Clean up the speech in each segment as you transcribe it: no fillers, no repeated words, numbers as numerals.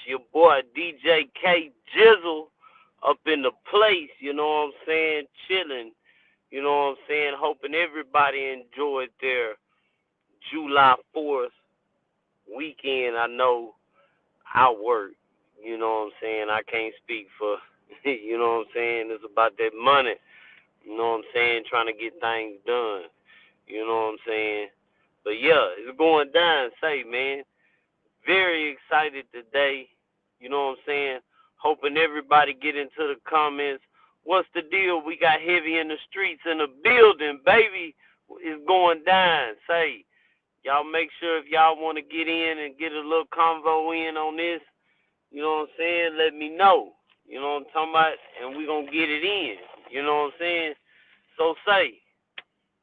your boy DJ K Jizzle up in the place, you know what I'm saying, chilling, you know what I'm saying, hoping everybody enjoyed their July 4th weekend. I know I work, you know what I'm saying, I can't speak for, you know what I'm saying, it's about that money, you know what I'm saying, trying to get things done, you know what I'm saying. But yeah, it's going down, say, man. Very excited today. You know what I'm saying? Hoping everybody get into the comments. What's the deal? We got heavy in the streets in the building, baby. It's going down. Say, y'all make sure if y'all want to get in and get a little convo in on this, you know what I'm saying? Let me know. You know what I'm talking about? And we going to get it in. You know what I'm saying? So say,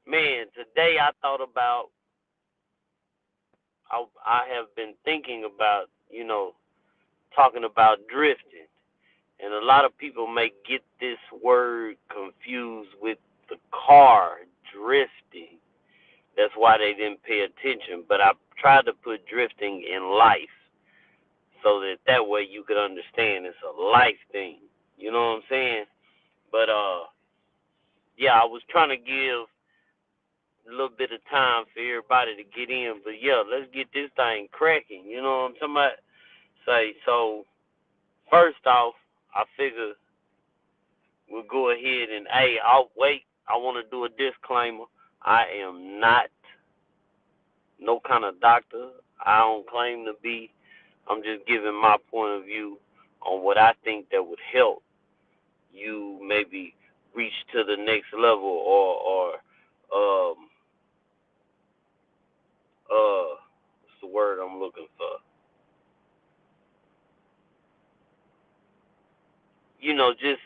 man, today I thought about, I have been thinking about, talking about drifting. And a lot of people may get this word confused with the car drifting. That's why they didn't pay attention. But I tried to put drifting in life so that way you could understand it's a life thing. You know what I'm saying? But, yeah, I was trying to give a little bit of time for everybody to get in. But, yeah, let's get this thing cracking. You know what I'm talking about? So first off, I figure we'll go ahead and, hey, I'll wait. I want to do a disclaimer. I am not no kind of doctor. I don't claim to be. I'm just giving my point of view on what I think that would help you maybe reach to the next level or what's the word I'm looking for? Just,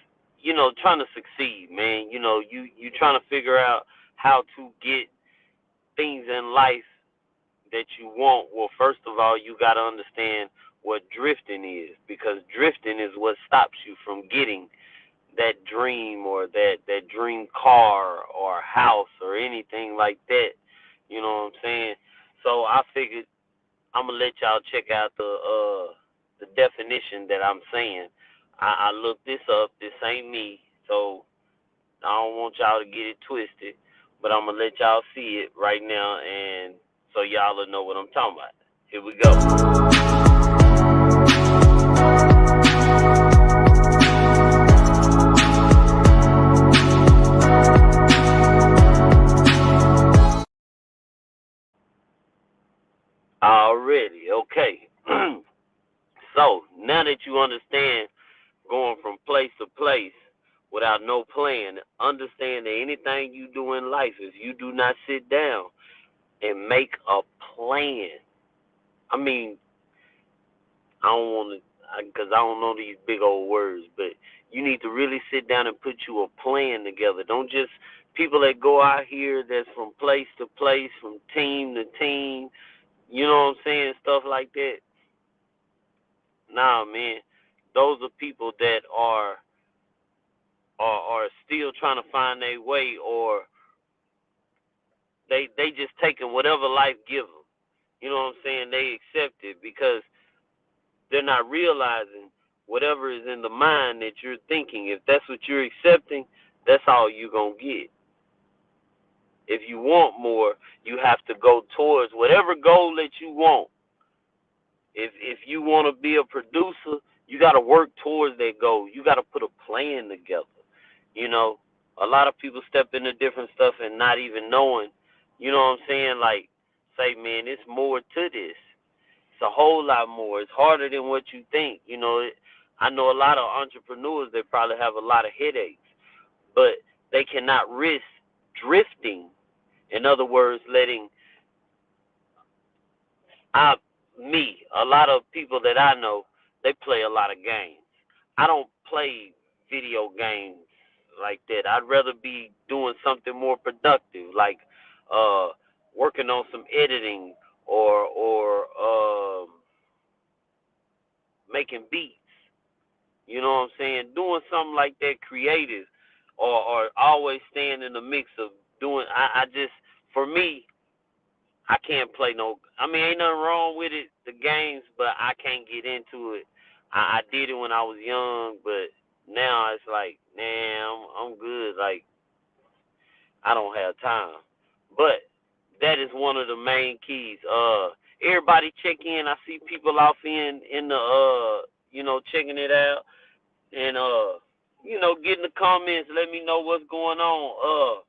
trying to succeed, man. You trying to figure out how to get things in life that you want. Well, first of all, you got to understand what drifting is, because drifting is what stops you from getting that dream or that dream car or house or anything like that. You know what I'm saying? So I figured I'm gonna let y'all check out the definition that I'm saying. I looked this up. This ain't me, so I don't want y'all to get it twisted. But I'm gonna let y'all see it right now, and so y'all will know what I'm talking about. Here we go. Already, okay. So now that you understand going from place to place without no plan, understand that anything you do in life, if you do not sit down and make a plan, I mean, I don't want to, because I don't know these big old words, but you need to really sit down and put you a plan together. Don't just, people that go out here that's from place to place, from team to team, you know what I'm saying, stuff like that. Nah, man, those are people that are still trying to find their way, or they just taking whatever life gives them. You know what I'm saying? They accept it because they're not realizing whatever is in the mind that you're thinking. If that's what you're accepting, that's all you're going to get. If you want more, you have to go towards whatever goal that you want. If you want to be a producer, you got to work towards that goal. You got to put a plan together. You know, a lot of people step into different stuff and not even knowing, you know what I'm saying? Like, say, man, it's more to this. It's a whole lot more. It's harder than what you think. I know a lot of entrepreneurs that probably have a lot of headaches, but they cannot risk drifting. In other words, letting a lot of people that I know, they play a lot of games. I don't play video games like that. I'd rather be doing something more productive, like working on some editing or making beats. You know what I'm saying? Doing something like that creative, or always staying in the mix of doing. I just, for me, I can't play no. I mean, ain't nothing wrong with it, the games, but I can't get into it. I did it when I was young, but now it's like, nah, I'm good. Like, I don't have time. But that is one of the main keys. Everybody check in. I see people off in the checking it out and getting the comments. Let me know what's going on.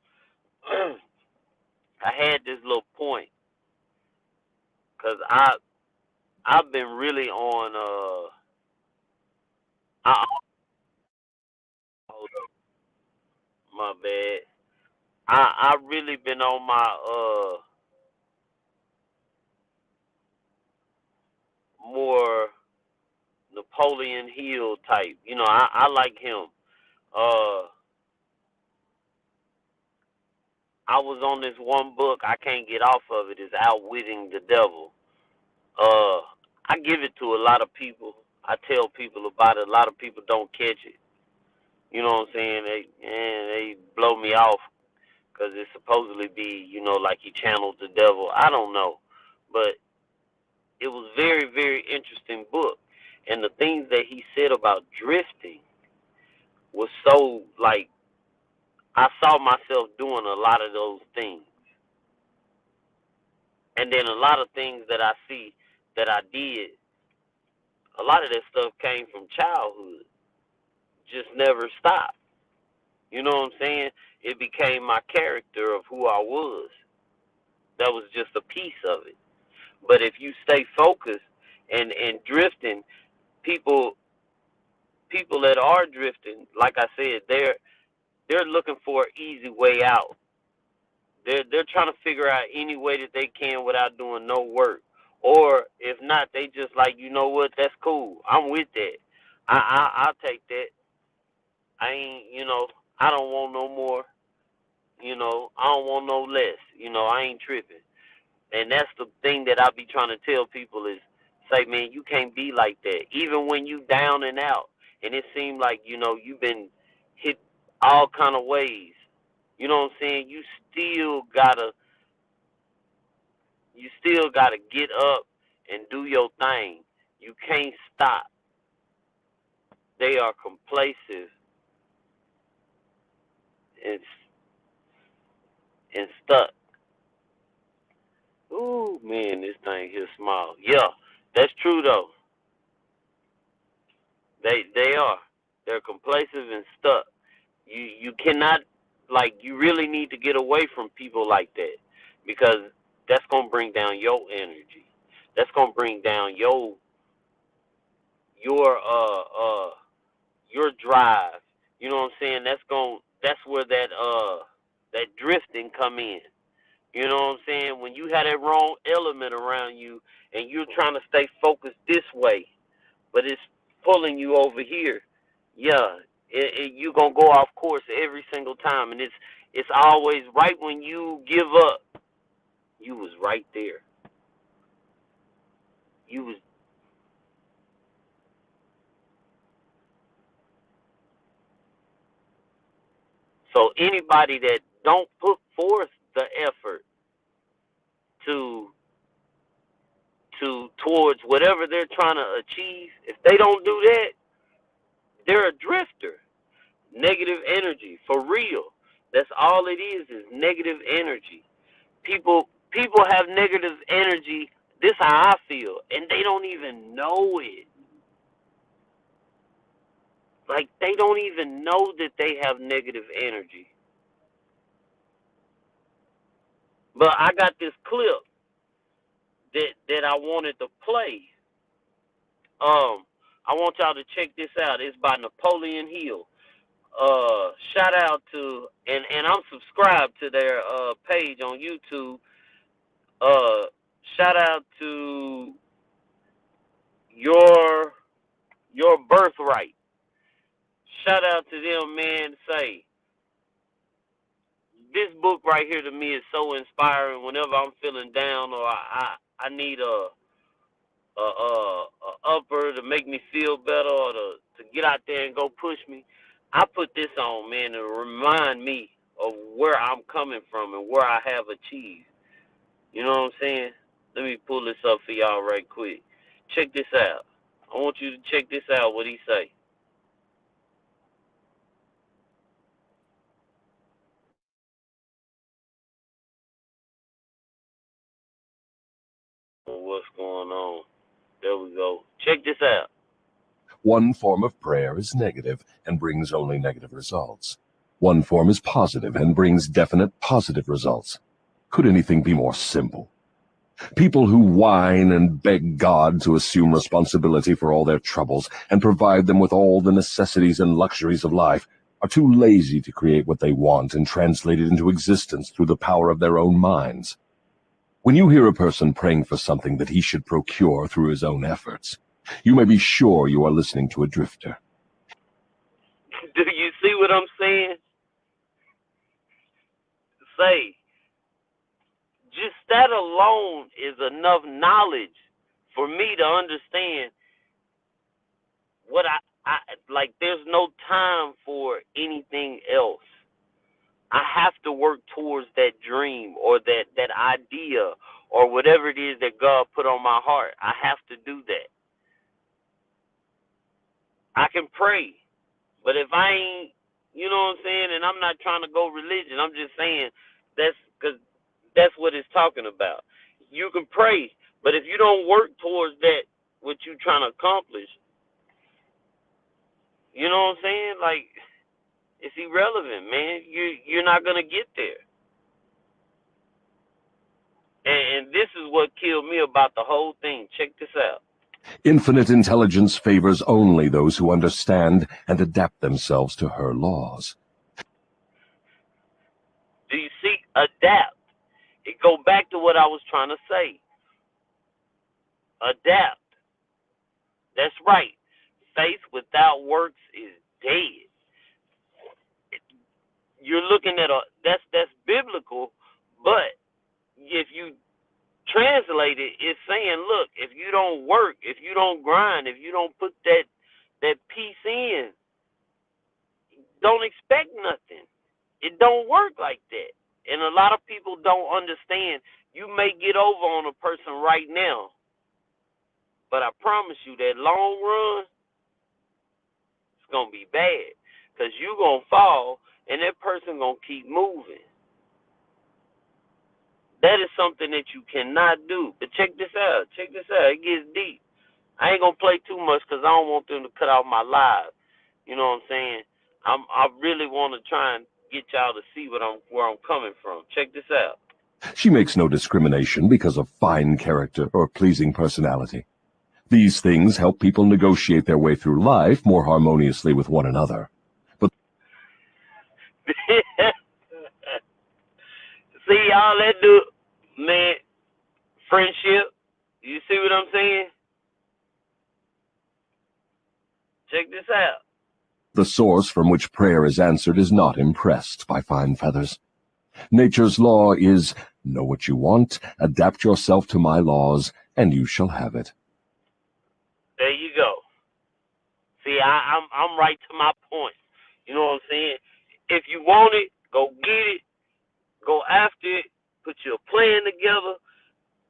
I had this little point because I've been really on I hold up, my bad. I really been on my more Napoleon Hill type. I like him. Uh, I was on this one book. I can't get off of it. It's Outwitting the Devil. Uh, I give it to a lot of people. I tell people about it. A lot of people don't catch it. You know what I'm saying? They blow me off because it supposedly be, like he channeled the devil. I don't know, but it was very, very interesting book. And the things that he said about drifting was so like I saw myself doing a lot of those things. And then a lot of things that I see that I did, a lot of that stuff came from childhood. Just never stopped. You know what I'm saying? It became my character of who I was. That was just a piece of it. But if you stay focused and drifting, people people that are drifting, like I said, they're looking for an easy way out. They're trying to figure out any way that they can without doing no work. Or if not, they just like, you know what, that's cool. I'm with that. I'll take that. I ain't, I don't want no more. I don't want no less. I ain't tripping. And that's the thing that I be trying to tell people is say, man, you can't be like that. Even when you down and out, and it seemed like you've been hit all kind of ways. You know what I'm saying? Still gotta you still gotta get up and do your thing. You can't stop. They are complacent and stuck. Ooh, man, this thing here small. Yeah, that's true though. They are. They're complacent and stuck. You cannot, like, you really need to get away from people like that because that's gonna bring down your energy. That's gonna bring down your your drive. You know what I'm saying? That's where that drifting come in. You know what I'm saying? When you have that wrong element around you and you're trying to stay focused this way, but it's pulling you over here, yeah, you're going to go off course every single time. And it's always right when you give up, you was right there. You was So anybody that don't put forth the effort to towards whatever they're trying to achieve, if they don't do that, they're a drifter. Negative energy, for real. That's all it is negative energy. People have negative energy. This how I feel, and they don't even know it. Like they don't even know that they have negative energy. But I got this clip that I wanted to play. I want y'all to check this out. It's by Napoleon Hill. Shout out to and I'm subscribed to their page on YouTube. Uh, Shout out to your birthright. Shout out to them, man. Say this book right here to me is so inspiring. Whenever I'm feeling down or I need a upper to make me feel better or to get out there and go push me, I put this on, man, to remind me of where I'm coming from and where I have achieved. You know what I'm saying? Let me pull this up for y'all right quick. Check this out. I want you to check this out, what he say. What's going on? There we go. Check this out. One form of prayer is negative and brings only negative results. One form is positive and brings definite positive results. Could anything be more simple? People who whine and beg God to assume responsibility for all their troubles and provide them with all the necessities and luxuries of life are too lazy to create what they want and translate it into existence through the power of their own minds. When you hear a person praying for something that he should procure through his own efforts, you may be sure you are listening to a drifter. Do you see what I'm saying? Say, just that alone is enough knowledge for me to understand what I like. There's no time for anything else. I have to work towards that dream or that idea or whatever it is that God put on my heart. I have to do that. I can pray, but if I ain't, you know what I'm saying, and I'm not trying to go religion, I'm just saying that's because that's what it's talking about. You can pray, but if you don't work towards that, what you trying to accomplish, you know what I'm saying? Like, it's irrelevant, man. You're not gonna get there. And this is what killed me about the whole thing. Check this out. Infinite intelligence favors only those who understand and adapt themselves to her laws. Do you see? Adapt. It go back to what I was trying to say. Adapt. That's right. Faith without works is dead. You're looking at that's biblical, but if you translate it, it's saying, look, if you don't work, if you don't grind, if you don't put that piece in, don't expect nothing. It don't work like that. And a lot of people don't understand. You may get over on a person right now, but I promise you that long run, it's going to be bad. Because you're going to fall, and that person going to keep moving. That is something that you cannot do. But check this out. Check this out. It gets deep. I ain't going to play too much because I don't want them to cut off my live. You know what I'm saying? I really want to try and get y'all to see where I'm coming from. Check this out. She makes no discrimination because of fine character or pleasing personality. These things help people negotiate their way through life more harmoniously with one another. But See, y'all, that do, man, friendship. You see what I'm saying? Check this out. the source from which prayer is answered is not impressed by fine feathers. Nature's law is, know what you want, adapt yourself to my laws, and you shall have it. There you go. See, I'm right to my point. You know what I'm saying? If you want it, go get it. Go after it. Put your plan together.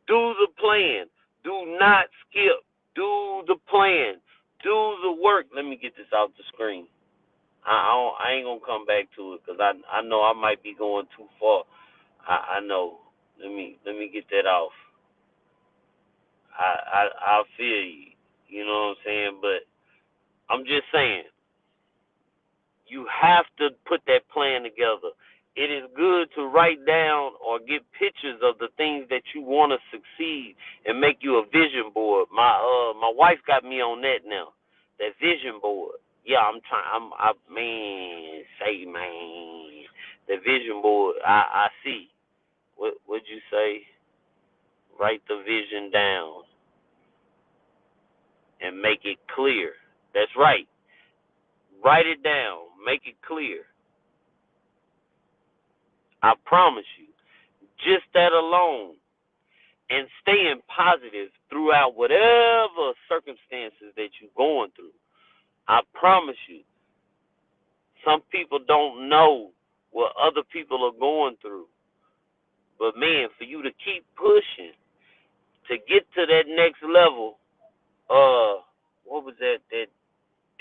Do the plan. Do not skip. Do the plan. Do the work. Let me get this off the screen. I ain't gonna come back to it because I know I might be going too far. I know. Let me get that off. I feel you. You know what I'm saying? But I'm just saying, you have to put that plan together. It is good to write down or get pictures of the things that you want to succeed and make you a vision board. My wife got me on that now. That vision board. Yeah, I'm trying. Man, say man, the vision board. I see. What'd you say? Write the vision down and make it clear. That's right. Write it down. Make it clear. I promise you. Just that alone. And staying positive throughout whatever circumstances that you're going through. I promise you. Some people don't know what other people are going through. But man, for you to keep pushing, to get to that next level, what was that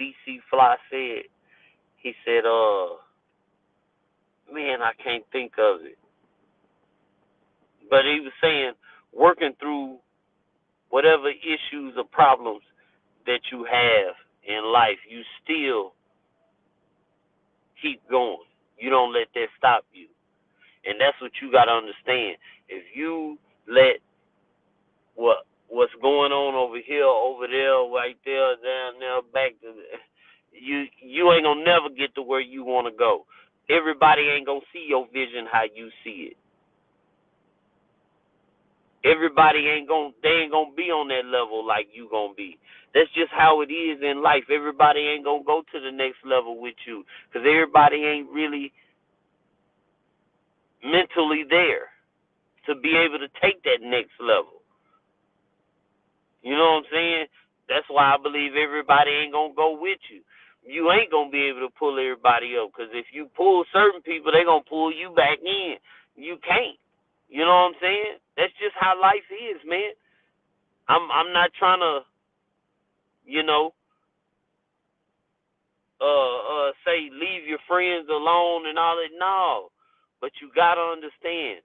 DC Fly said? He said, man, I can't think of it. But he was saying, working through whatever issues or problems that you have in life, you still keep going. You don't let that stop you. And that's what you got to understand. If you let what's going on over here, over there, right there, down there, back to you ain't gonna never get to where you want to go. Everybody ain't gonna see your vision how you see it. Everybody they ain't gonna be on that level like you gonna be. That's just how it is in life. Everybody ain't gonna go to the next level with you, because everybody ain't really mentally there to be able to take that next level. You know what I'm saying? That's why I believe everybody ain't gonna go with you. You ain't gonna be able to pull everybody up, because if you pull certain people, they gonna pull you back in. You can't. You know what I'm saying? That's just how life is, man. I'm not trying to, you know, say leave your friends alone and all that. No, but you gotta understand,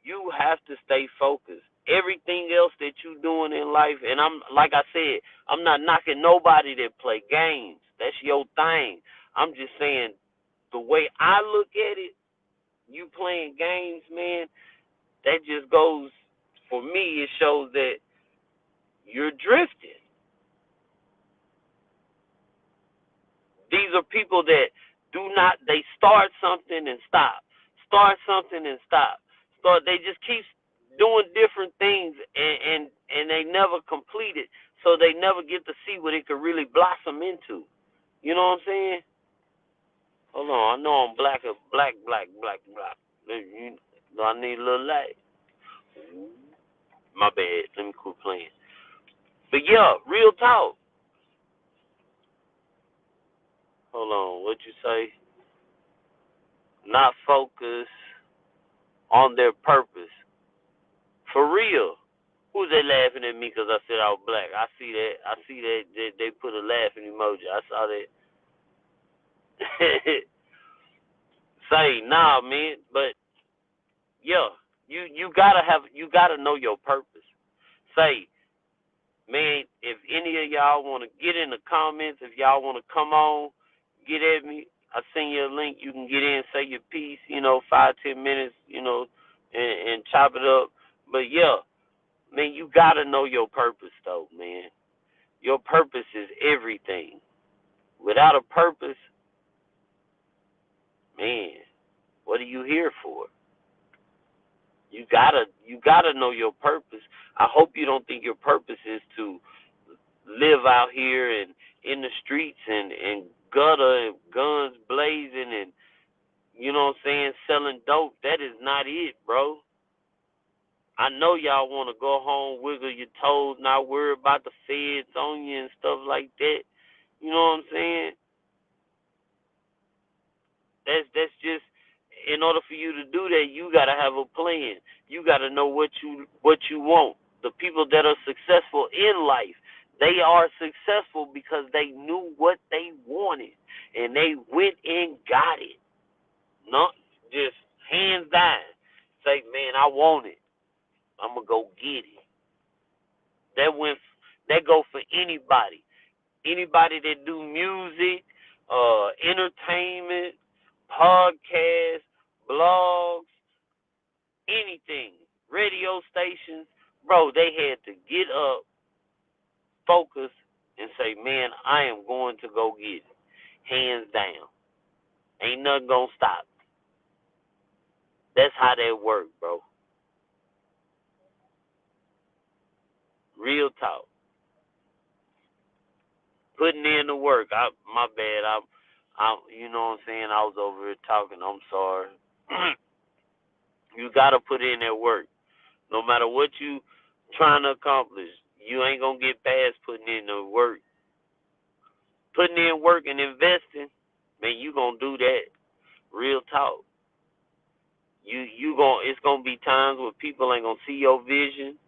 you have to stay focused. Everything else that you doing in life, and I'm like I said, I'm not knocking nobody that play games. That's your thing. I'm just saying, the way I look at it, you playing games, man, that just goes, for me, it shows that you're drifting. These are people that they start something and stop. Start something and stop. They just keep doing different things, and they never complete it, so they never get to see what it could really blossom into. You know what I'm saying? Hold on, I know I'm black. Do I need a little light? My bad. Let me quit playing. But yeah, real talk. Hold on, what'd you say? Not focus on their purpose. For real. Who's they laughing at me because I said I was black? I see that. They put a laughing emoji. I saw that. Say, nah, man. But yeah, you gotta know your purpose. Say, man, if any of y'all want to get in the comments, if y'all want to come on, get at me. I send you a link. You can get in, say your piece. 5-10 minutes. And chop it up. But yeah. Man, you gotta know your purpose, though, man. Your purpose is everything. Without a purpose, man, what are you here for? You gotta know your purpose. I hope you don't think your purpose is to live out here and in the streets and gutter and guns blazing and, you know what I'm saying, selling dope. That is not it, bro. I know y'all want to go home, wiggle your toes, not worry about the feds on you and stuff like that. You know what I'm saying? That's just, in order for you to do that, you gotta have a plan. You gotta know what you want. The people that are successful in life, they are successful because they knew what they wanted and they went and got it. Not just hands down. Say, man, I want it. I'm gonna go get it. That go for anybody. Anybody that do music, entertainment, podcasts, blogs, anything, radio stations, bro, they had to get up, focus, and say, man, I am going to go get it. Hands down. Ain't nothing gonna stop. That's how that work, bro. Real talk. Putting in the work. My bad. You know what I'm saying? I was over here talking. I'm sorry. You gotta put in that work. No matter what you trying to accomplish, you ain't gonna get past putting in the work. Putting in work and investing, man, you gonna do that. Real talk. It's gonna be times where people ain't gonna see your vision.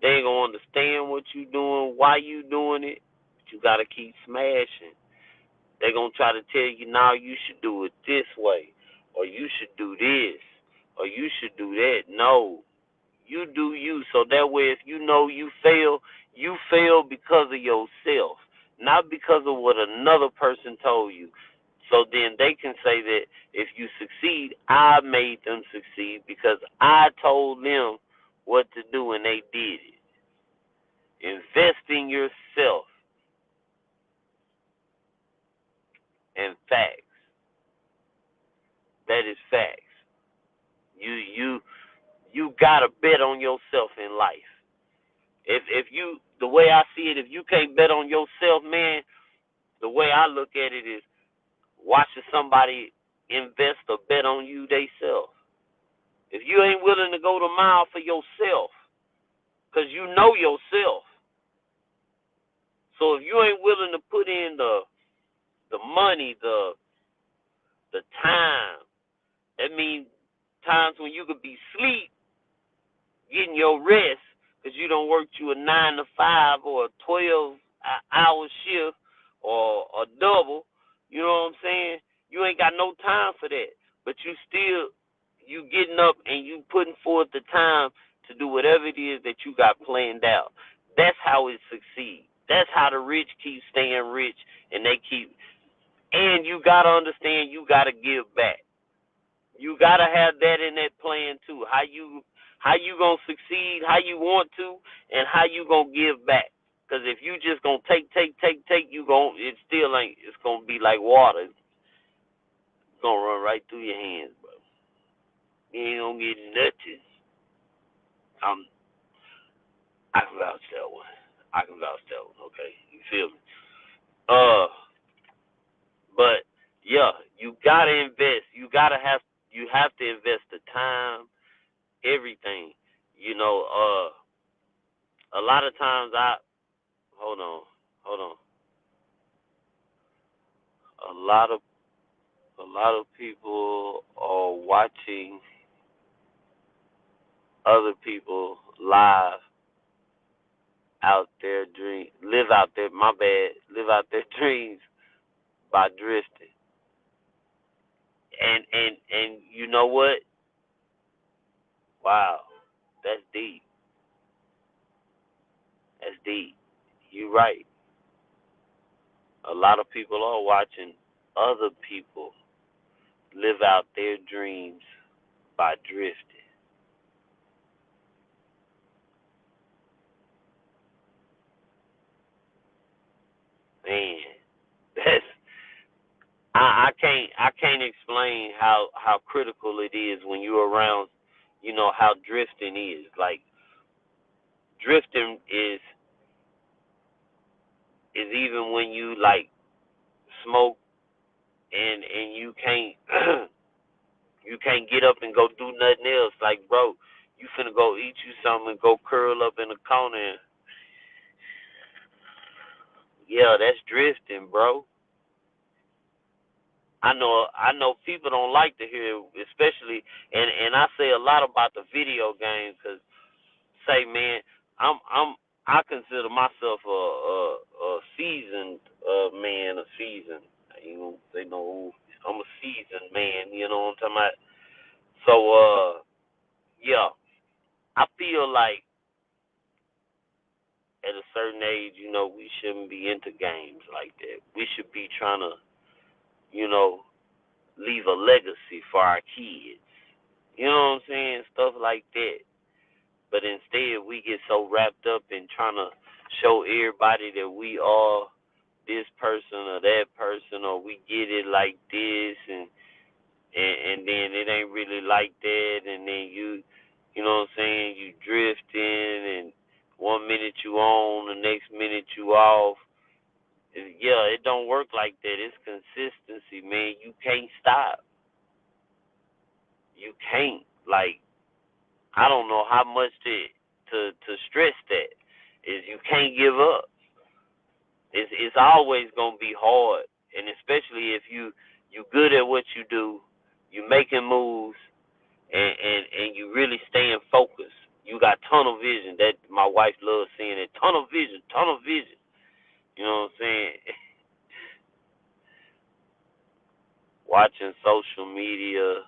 They ain't gonna understand what you doing, why you doing it. You got to keep smashing. They're going to try to tell you, now you should do it this way, or you should do this, or you should do that. No, you do you. So that way, if you know you fail because of yourself, not because of what another person told you. So then they can say that if you succeed, I made them succeed because I told them what to do and they did it. Invest in yourself and facts. That is facts. You gotta bet on yourself in life. If you, the way I see it, if you can't bet on yourself, man, the way I look at it is watching somebody invest or bet on you theyself. If you ain't willing to go the mile for yourself, because you know yourself. So if you ain't willing to put in the money, the time, that means times when you could be asleep, getting your rest, because you don't work you a 9 to 5 or a 12-hour shift or a double. You know what I'm saying? You ain't got no time for that. But you getting up and you putting forth the time to do whatever it is that you got planned out. That's how it succeeds. That's how the rich keep staying rich, and and you got to understand, you got to give back. You got to have that in that plan too. How you going to succeed, how you want to, and how you going to give back. Because if you just going to take, it still ain't, it's going to be like water. It's going to run right through your hands, bro. You ain't going to get nothing. I can vouch that one. Okay? You feel me? But yeah, you gotta invest. You have to invest the time, everything. You know, a lot of times hold on. A lot of people are watching other people live live out their dreams by drifting. And you know what? Wow, that's deep. That's deep. You're right. A lot of people are watching other people live out their dreams by drifting. Man, that's I can't explain how critical it is when you're around, how drifting is. Like drifting is even when you like smoke and you can't you can't get up and go do nothing else. Like, bro, you finna go eat you something and go curl up in the corner and, yeah, that's drifting, bro. I know people don't like to hear, especially, and I say a lot about the video games, cause say, man, I consider myself a seasoned man, a seasoned. You know, they know I'm a seasoned man. You know what I'm talking about? So yeah, I feel like at a certain age, we shouldn't be into games like that. We should be trying to, you know, leave a legacy for our kids. You know what I'm saying? Stuff like that. But instead, we get so wrapped up in trying to show everybody that we are this person or that person, or we get it like this, and then it ain't really like that, and then you know what I'm saying, you drifting, and 1 minute you on, the next minute you off. Yeah, it don't work like that. It's consistency, man. You can't stop. You can't. Like, I don't know how much to stress that. Is you can't give up. It's always gonna be hard, and especially if you good at what you do, you making moves, and you really staying focused. You got tunnel vision. That my wife loves saying it. Tunnel vision. You know what I'm watching social media,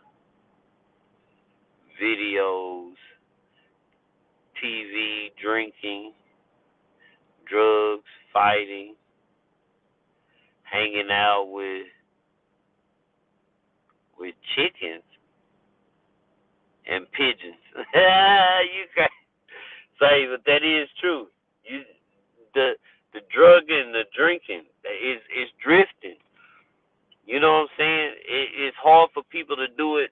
videos, TV, drinking, drugs, fighting, hanging out with chickens and pigeons. You can't say, but that is true. You the drug and the drinking is drifting. You know what I'm saying? It's hard for people to do it.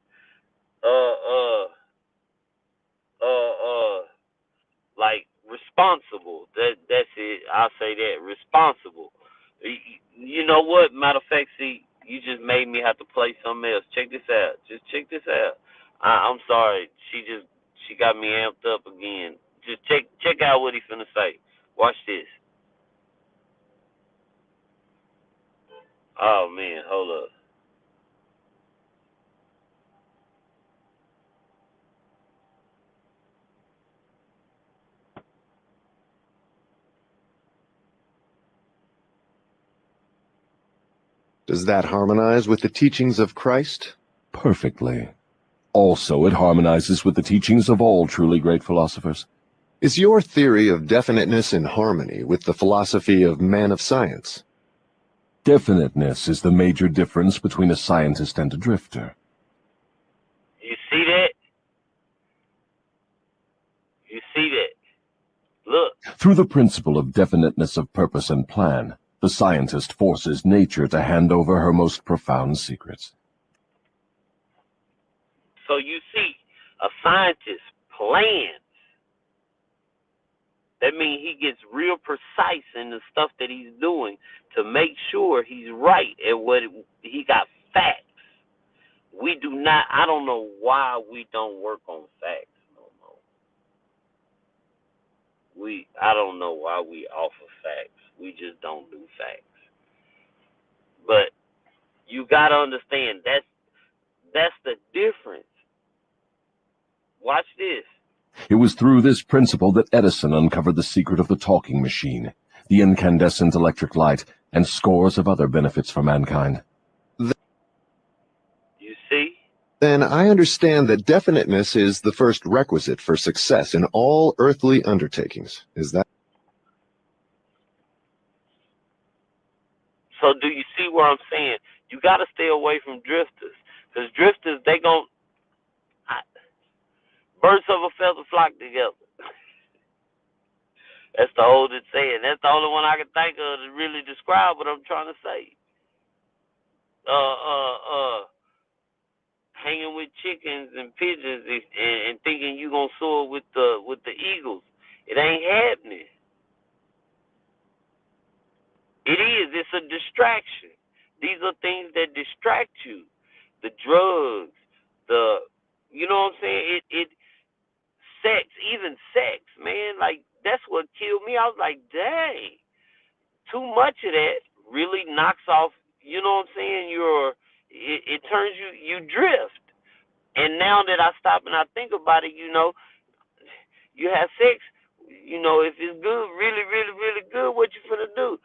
Like responsible. That's it. I'll say that responsible. You know what? Matter of fact, see, you just made me have to play something else. Check this out. Just check this out. I'm sorry. She got me amped up again. Just check out what he finna say. Watch this. Oh man, hold up. Does that harmonize with the teachings of Christ? Perfectly. Also, it harmonizes with the teachings of all truly great philosophers. Is your theory of definiteness in harmony with the philosophy of man of science? Definiteness is the major difference between a scientist and a drifter. You see that? You see that? Look. Through the principle of definiteness of purpose and plan, the scientist forces nature to hand over her most profound secrets. So you see, a scientist plans. That means he gets real precise in the stuff that he's doing to make sure he's right at what he got facts. We do not, I don't know why we don't work on facts no more. I don't know why we offer facts. We just don't do facts. But you got to understand, that's the difference. Watch this. It was through this principle that Edison uncovered the secret of the talking machine, the incandescent electric light, and scores of other benefits for mankind. You see? Then I understand that definiteness is the first requisite for success in all earthly undertakings. Is that? So do you see what I'm saying? You got to stay away from drifters. Because drifters, birds of a feather flock together. That's the oldest saying. That's the only one I can think of to really describe what I'm trying to say. Hanging with chickens and pigeons and thinking you gonna soar with the eagles. It ain't happening. It is. It's a distraction. These are things that distract you. The drugs, you know what I'm saying? Sex, even sex, man. Like, that's what killed me. I was like, dang, too much of that really knocks off, you know what I'm saying? It turns you drift. And now that I stop and I think about it, you have sex, if it's good, really, really, really good, what you finna do?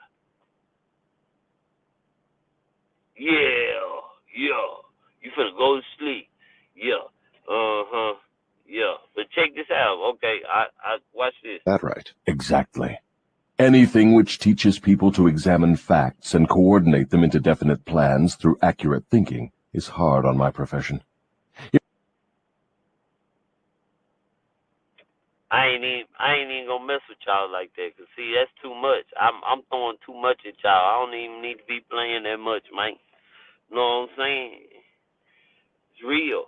Yeah. You finna go to sleep. Yeah. Yeah. But check this out. Okay, I watch this. That right. Exactly. Anything which teaches people to examine facts and coordinate them into definite plans through accurate thinking is hard on my profession. I ain't even gonna mess with y'all like that. Cause see, that's too much. I'm throwing too much at y'all. I don't even need to be playing that much, man. You know what I'm saying? It's real.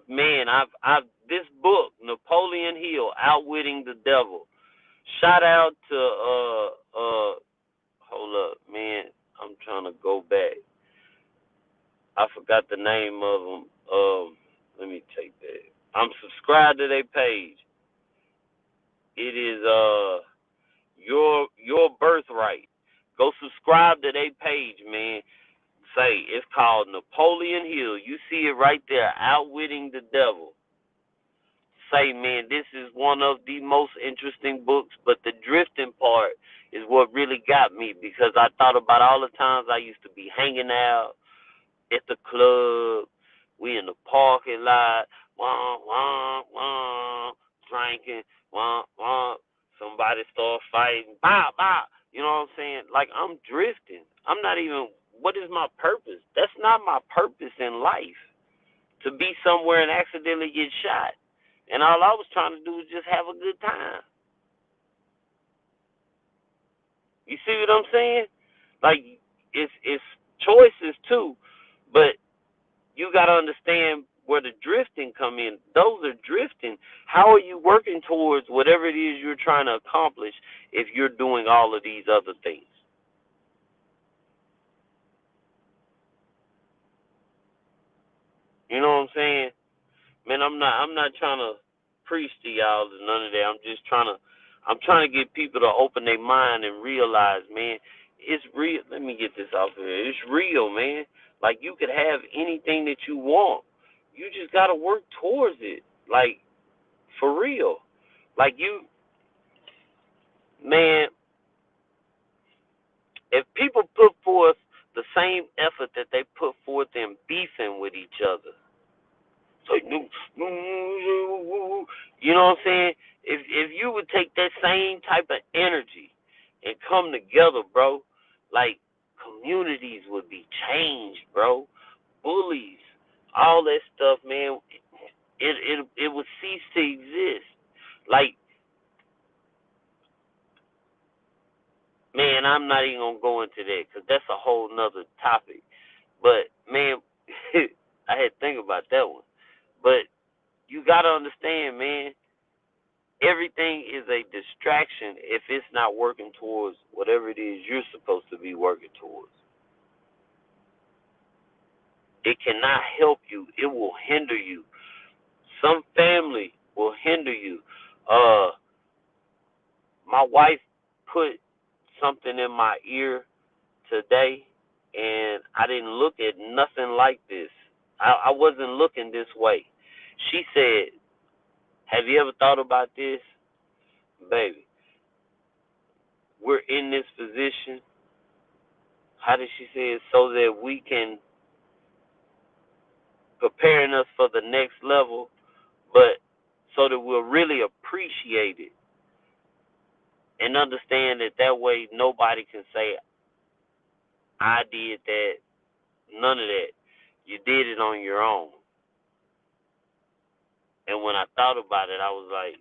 Man, I've this book, Napoleon Hill, Outwitting the Devil. Shout out to hold up, man. I'm trying to go back. I forgot the name of them. Let me take that. I'm subscribed to their page. It is your birthright. Go subscribe to their page, man. Say it's called Napoleon Hill. You see it right there, Outwitting the Devil. Say, man, this is one of the most interesting books, but the drifting part is what really got me, because I thought about all the times I used to be hanging out, at the club, we in the parking lot, wah, wah, wah, drinking, wah, wah. Somebody start fighting, bow, bow. You know what I'm saying? Like, I'm drifting. I'm not even, what is my purpose? That's not my purpose in life, to be somewhere and accidentally get shot. And all I was trying to do was just have a good time. You see what I'm saying? Like, it's choices too, but you got to understand where the drifting come in. Those are drifting. How are you working towards whatever it is you're trying to accomplish if you're doing all of these other things? You know what I'm saying? Man, I'm not trying to preach to y'all or none of that. I'm trying to get people to open their mind and realize, man, it's real. Let me get this off here. It's real, man. Like, you could have anything that you want. You just gotta work towards it. Like, for real. Like, you, man, if people put forth the same effort that they put forth in beefing with each other, so you know what I'm saying? If you would take that same type of energy and come together, bro, like, communities would be changed, bro. Bullies, all that stuff, man, it would cease to exist. Like, man, I'm not even gonna go into that because that's a whole nother topic. But man, I had to think about that one. But you gotta understand, man, everything is a distraction if it's not working towards whatever it is you're supposed to be working towards. It cannot help you. It will hinder you. Some family will hinder you. My wife put something in my ear today, and I didn't look at nothing like this. I wasn't looking this way. She said, have you ever thought about this? Baby, we're in this position. How did she say it? So that we can preparing us for the next level, but so that we'll really appreciate it and understand that that way nobody can say, I did that. None of that. You did it on your own. And when I thought about it, I was like,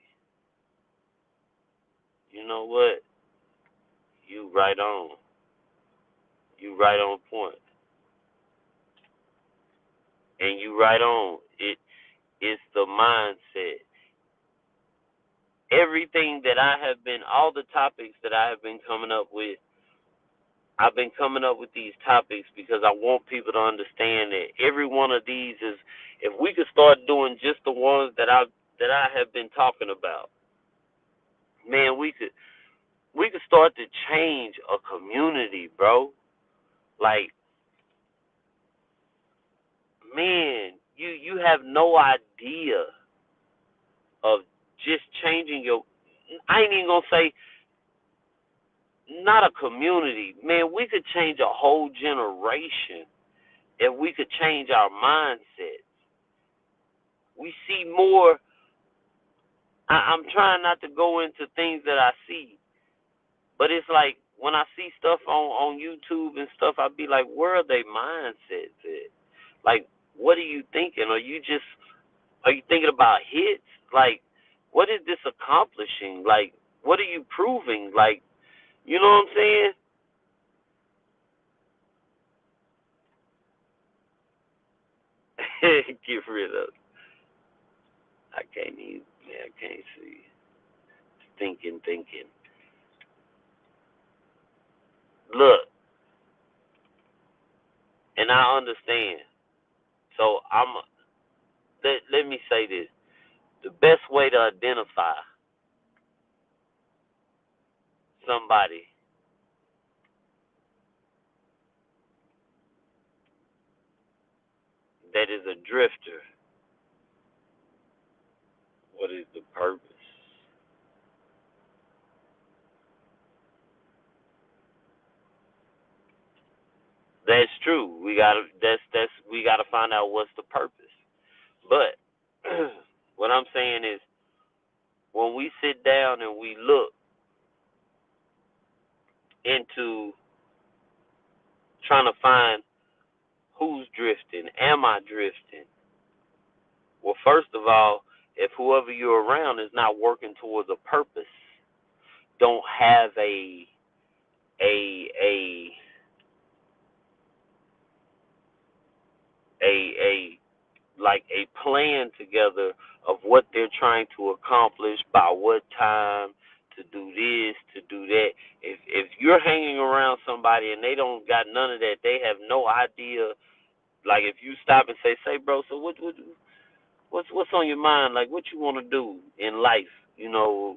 you know what? You right on. You right on point. And you right on. It's the mindset. Everything that I have been, all the topics that I have been coming up with, I've been coming up with these topics because I want people to understand that every one of these is, if we could start doing just the ones that I have been talking about, man, we could start to change a community, bro. Like, man, you have no idea of just changing your, I ain't even gonna say not a community. Man, we could change a whole generation if we could change our mindset. We see more. I'm trying not to go into things that I see, but it's like when I see stuff on YouTube and stuff, I be like, where are they mindsets at? Like, what are you thinking? Are you thinking about hits? Like, what is this accomplishing? Like, what are you proving? Like, you know what I'm saying? Get rid of it. I can't even, yeah, I can't see. Thinking. Look, and I understand. So let me say this. The best way to identify somebody that is a drifter, what is the purpose? That's true. We gotta. That's we got to find out what's the purpose. But what I'm saying is, when we sit down and we look into trying to find who's drifting, am I drifting? Well, first of all, if whoever you're around is not working towards a purpose, don't have a like a plan together of what they're trying to accomplish, by what time, to do this, to do that. If you're hanging around somebody and they don't got none of that, they have no idea. Like if you stop and say, bro, so what's on your mind? Like what you want to do in life? You know,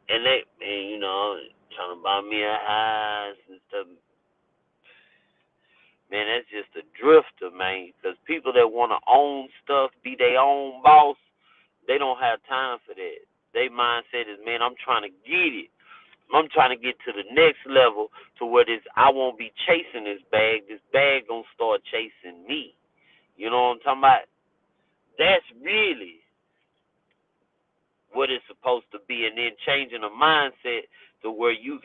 and trying to buy me a house and stuff. Man, that's just a drifter, man. Because people that want to own stuff, be their own boss, they don't have time for that. Their mindset is, man, I'm trying to get it. I'm trying to get to the next level to where I won't be chasing this bag. This bag gonna start chasing me. You know what I'm talking about? That's really what it's supposed to be. And then changing the mindset to where you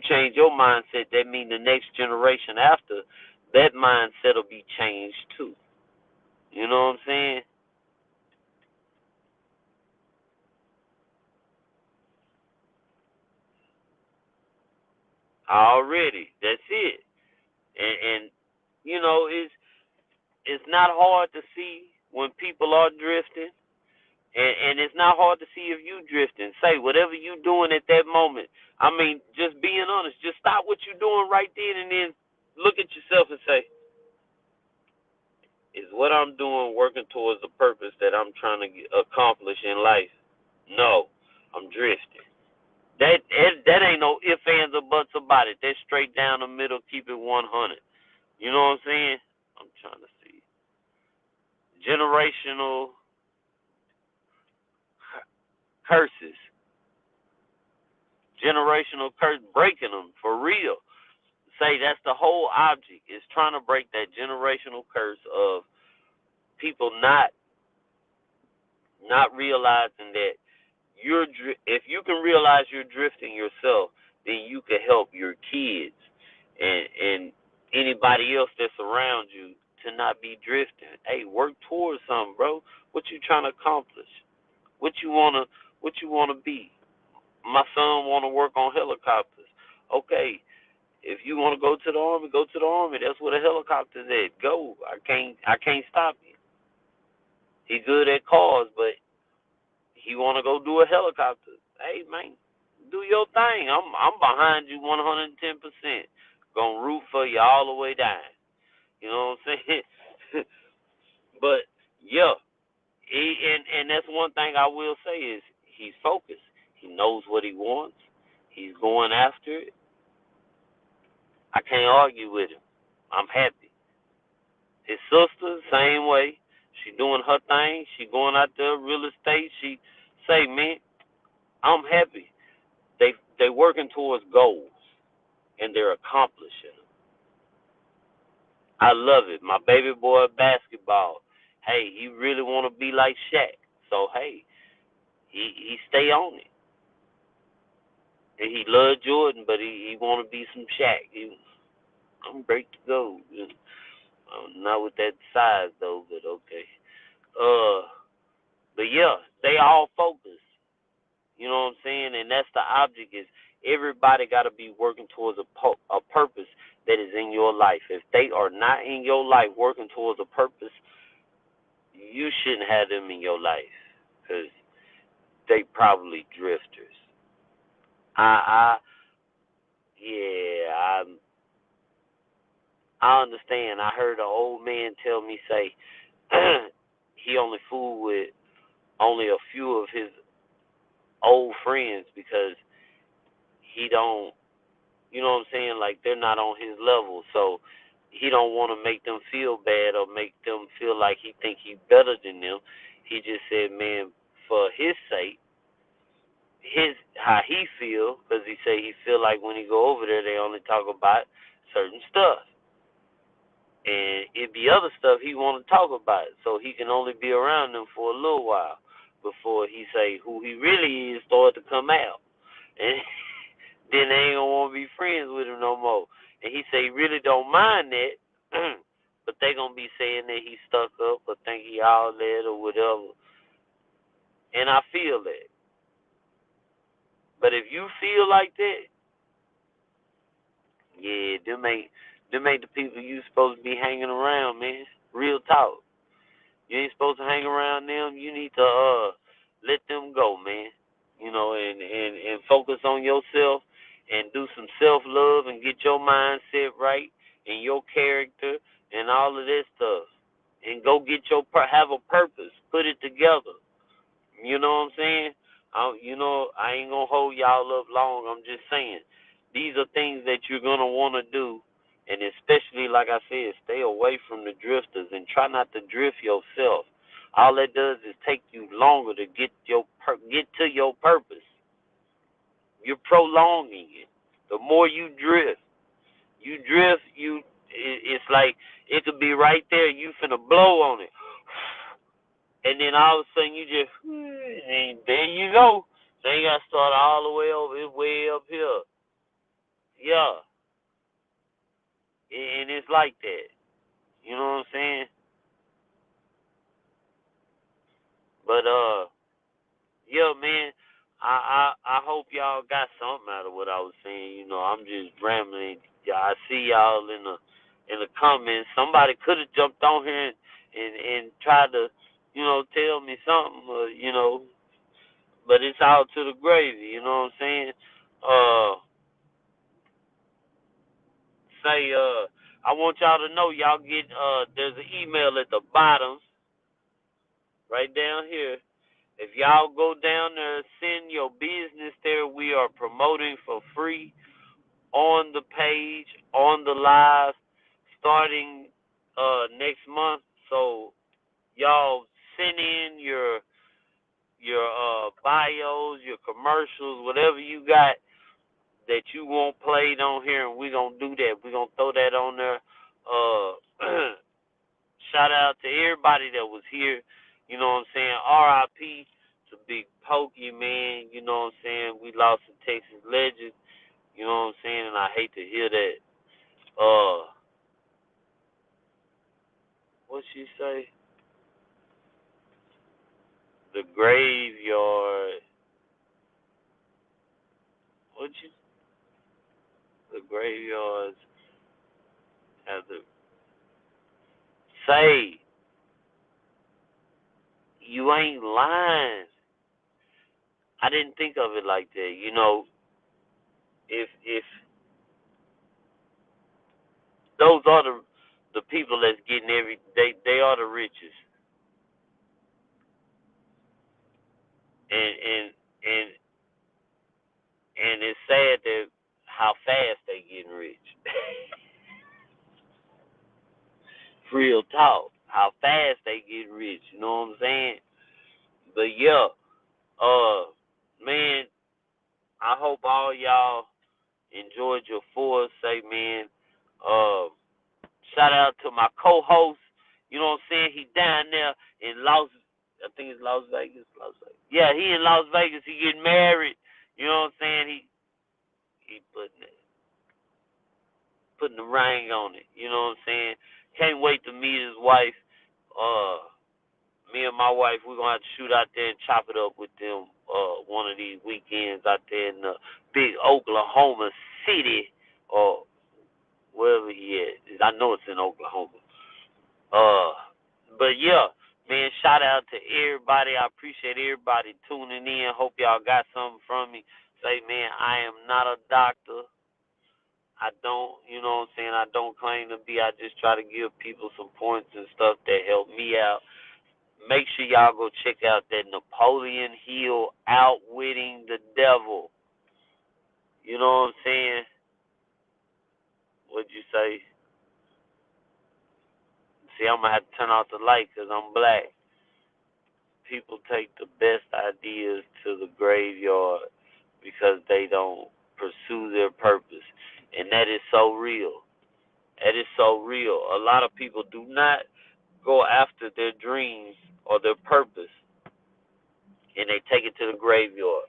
change your mindset, that means the next generation after, that mindset will be changed too. You know what I'm saying? Already. That's it. And it's not hard to see when people are drifting. And it's not hard to see if you drifting. Say whatever you doing at that moment. I mean, just being honest. Just stop what you're doing right then and then look at yourself and say, is what I'm doing working towards the purpose that I'm trying to accomplish in life? No, I'm drifting. That ain't no ifs, ands, or buts about it. That's straight down the middle, keep it 100. You know what I'm saying? I'm trying to see. Generational curses. Generational curse, breaking them for real. Say that's the whole object, is trying to break that generational curse of people not realizing that if you can realize you're drifting yourself, then you can help your kids and anybody else that's around you to not be drifting. Hey, work towards something, bro. What you trying to accomplish? What you wanna be? My son wanna work on helicopters. Okay, if you wanna go to the army, go to the army. That's where the helicopter's at. Go. I can't stop you. He good at cars, but he want to go do a helicopter. Hey, man, do your thing. I'm behind you 110%. Gonna root for you all the way down. You know what I'm saying? But yeah, and that's one thing I will say is he's focused. He knows what he wants. He's going after it. I can't argue with him. I'm happy. His sister, same way. She doing her thing. She going out there real estate. She say, man, I'm happy. They working towards goals and they're accomplishing them. I love it. My baby boy basketball. Hey, he really want to be like Shaq. So hey, he stay on it. And he love Jordan, but he want to be some Shaq. I'm great to go. Not with that size though, but okay. But yeah, they all focus. You know what I'm saying? And that's the object, is everybody got to be working towards a purpose that is in your life. If they are not in your life working towards a purpose, you shouldn't have them in your life because they probably drifters. Yeah, I understand. I heard an old man tell me say he only fooled with only a few of his old friends because he don't, you know what I'm saying, like they're not on his level. So he don't want to make them feel bad or make them feel like he think he's better than them. He just said, man, for his sake, how he feel, because he say he feel like when he go over there, they only talk about certain stuff. And it be other stuff he want to talk about, so he can only be around them for a little while before he say who he really is start to come out, and then they ain't gonna want to be friends with him no more. And he say he really don't mind that, but they gonna be saying that he stuck up or think he all that or whatever. And I feel that. But if you feel like that, yeah, them ain't the people you supposed to be hanging around, man. Real talk. You ain't supposed to hang around them. You need to let them go, man. You know, and focus on yourself and do some self love and get your mindset right and your character and all of that stuff. And go get have a purpose. Put it together. You know what I'm saying? I ain't gonna hold y'all up long. I'm just saying, these are things that you're gonna want to do, and especially, like I said, stay away from the drifters and try not to drift yourself. All that does is take you longer to get to your purpose. You're prolonging it. The more you drift, it's like it could be right there. You finna blow on it. And then all of a sudden you just, and there you go. Then you got to start all the way over. It's way up here. Yeah. And it's like that. You know what I'm saying? But, yeah, man, I hope y'all got something out of what I was saying. You know, I'm just rambling. Yeah, I see y'all in the comments. Somebody could have jumped on here and tried to, tell me something, but it's out to the gravy, you know what I'm saying? I want y'all to know y'all get there's an email at the bottom, right down here. If y'all go down there, send your business there. We are promoting for free on the page, on the live, starting next month. So y'all send in your bios, your commercials, whatever you got that you want played on here, and we're going to do that. We're going to throw that on there. Shout out to everybody that was here. You know what I'm saying? RIP to Big Pokey, man. You know what I'm saying? We lost a Texas legend. You know what I'm saying? And I hate to hear that. What'd she say? The graveyard. The graveyards have the say. You ain't lying. I didn't think of it like that. You know, if those are the people that's getting they are the richest. And and and it's sad that how fast they getting rich. Real talk. How fast they getting rich, you know what I'm saying? But yeah, man, I hope all y'all enjoyed your foresight, man. Shout out to my co-host. You know what I'm saying? He down there in I think it's Las Vegas. Las Vegas. Yeah, he in Las Vegas. He getting married. You know what I'm saying? He putting the ring on it. You know what I'm saying? Can't wait to meet his wife. Me and my wife, we're gonna have to shoot out there and chop it up with them one of these weekends out there in the big Oklahoma City or wherever he is. I know it's in Oklahoma. But yeah, man, shout out to everybody. I appreciate everybody tuning in. Hope y'all got something from me. Say, man, I am not a doctor. I don't, you know what I'm saying? I don't claim to be. I just try to give people some points and stuff that help me out. Make sure y'all go check out that Napoleon Hill Outwitting the Devil. You know what I'm saying? What'd you say? See, I'm going to have to turn off the light because I'm black. People take the best ideas to the graveyard because they don't pursue their purpose. And that is so real. And it's so real. A lot of people do not go after their dreams or their purpose, and they take it to the graveyard.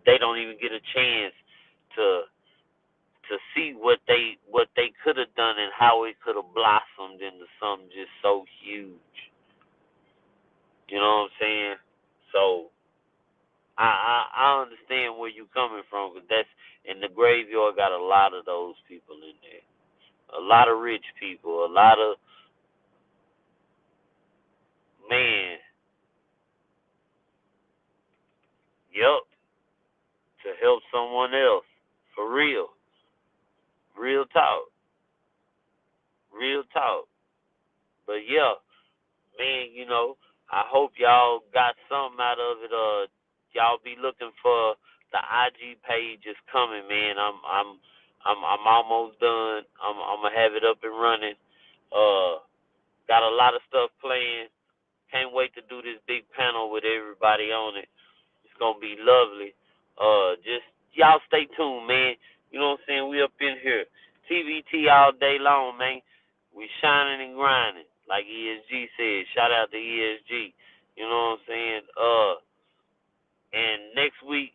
They don't even get a chance to see what they could have done and how it could have blossomed into something just so huge. You know what I'm saying? So I understand where you're coming from, because that's, and the graveyard got a lot of those people in there. A lot of rich people, a lot of, man, yup, to help someone else. For real. Real talk. Real talk. But yeah, man, I hope y'all got something out of it. Y'all be looking for the IG page is coming, man. I'm almost done. I'm gonna have it up and running. Got a lot of stuff planned. Can't wait to do this big panel with everybody on it. It's gonna be lovely. Just y'all stay tuned, man. You know what I'm saying? We up in here, TVT all day long, man. We shining and grinding, like ESG said. Shout out to ESG. You know what I'm saying? And next week,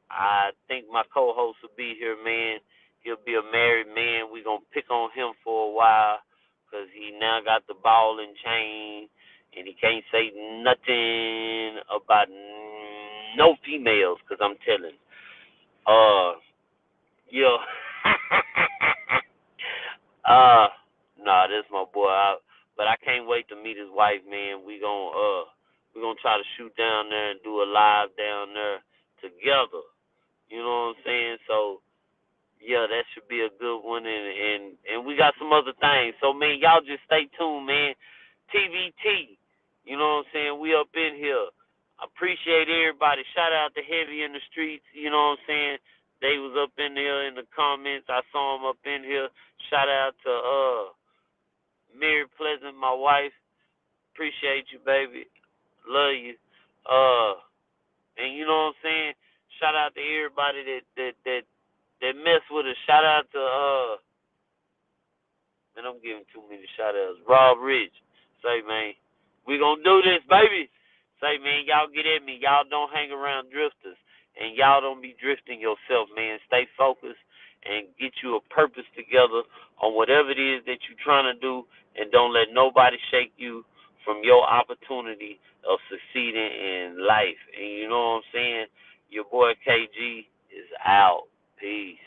I think my co-host will be here, man. He'll be a married man. We gonna pick on him for a while, cause he now got the ball and chain, and he can't say nothing about no females, cause I'm telling. Yo, nah, this my boy. But I can't wait to meet his wife, man. We gonna try to shoot down there and do a live down there together. You know what I'm saying? So yeah, that should be a good one, and we got some other things. So man, y'all just stay tuned, man. TVT, you know what I'm saying? We up in here. I appreciate everybody. Shout out to Heavy in the Streets, you know what I'm saying? They was up in there in the comments. I saw them up in here. Shout out to Mary Pleasant, my wife. Appreciate you, baby. Love you. And you know what I'm saying? Shout out to everybody that mess with us. Shout out to man, I'm giving too many shout outs. Rob Rich. Say, man, we gonna do this, baby. Say, man, y'all get at me. Y'all don't hang around drifters. And y'all don't be drifting yourself, man. Stay focused and get you a purpose together on whatever it is that you're trying to do, and don't let nobody shake you from your opportunity of succeeding in life. And you know what I'm saying? Your boy KG is out. Peace.